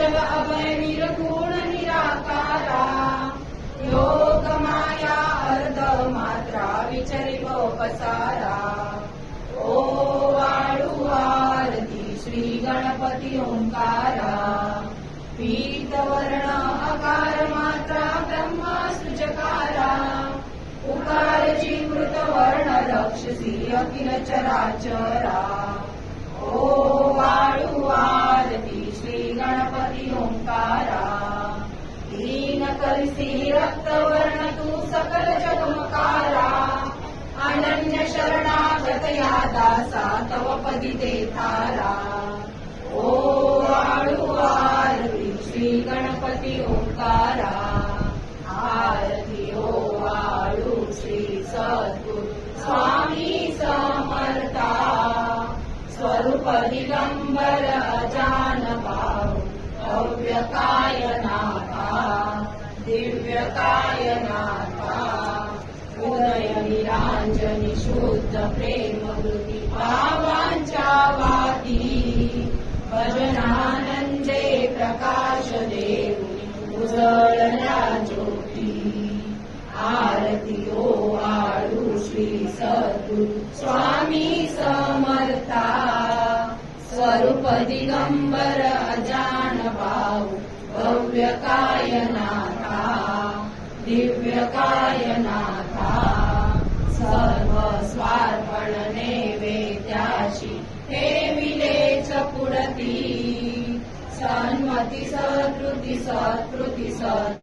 निश्चल अभय निर्गुण निराकारा योग माया अर्ध मात्रा विचरित पसारा ओ वाळू आरती श्री गणपती ओंकारा पीत वर्ण अकार मात्रा ब्रह्मा सृजकारा उकारची कृत वर्ण रक्षसी अखिल चराचरा ओ वाळू आरती श्री गणपती ओंकारा दीन कलसी रक्त वर्ण तू सकल जगमकारा अनन्य शरणागत या दासा तव पदी देतारा ओ वाळू आरती श्री गणपती ओंकारा आरती ओ वाळू श्री सद्गुरु स्वामी समर्था स्वरूप दिगंबर अजान भाव भव्य कायनाथा दिव्य कायनाथा उदय निरांजनी शुद्ध प्रेम वृत्ती भावांच्या वाती भजनानंदे प्रकाश देऊनी उजळल्या ज्योती आरती ओ वाळू श्री सद्गुरु स्वामी समर्था स्वरूप दिगंबर अजान भाऊ भव्य कायनाथा दिव्य कायनाथा सर्व स्वार्पण नैवेद्याशी हे विलेच पुढती सन्मती सत्कृती सत्कृती सत्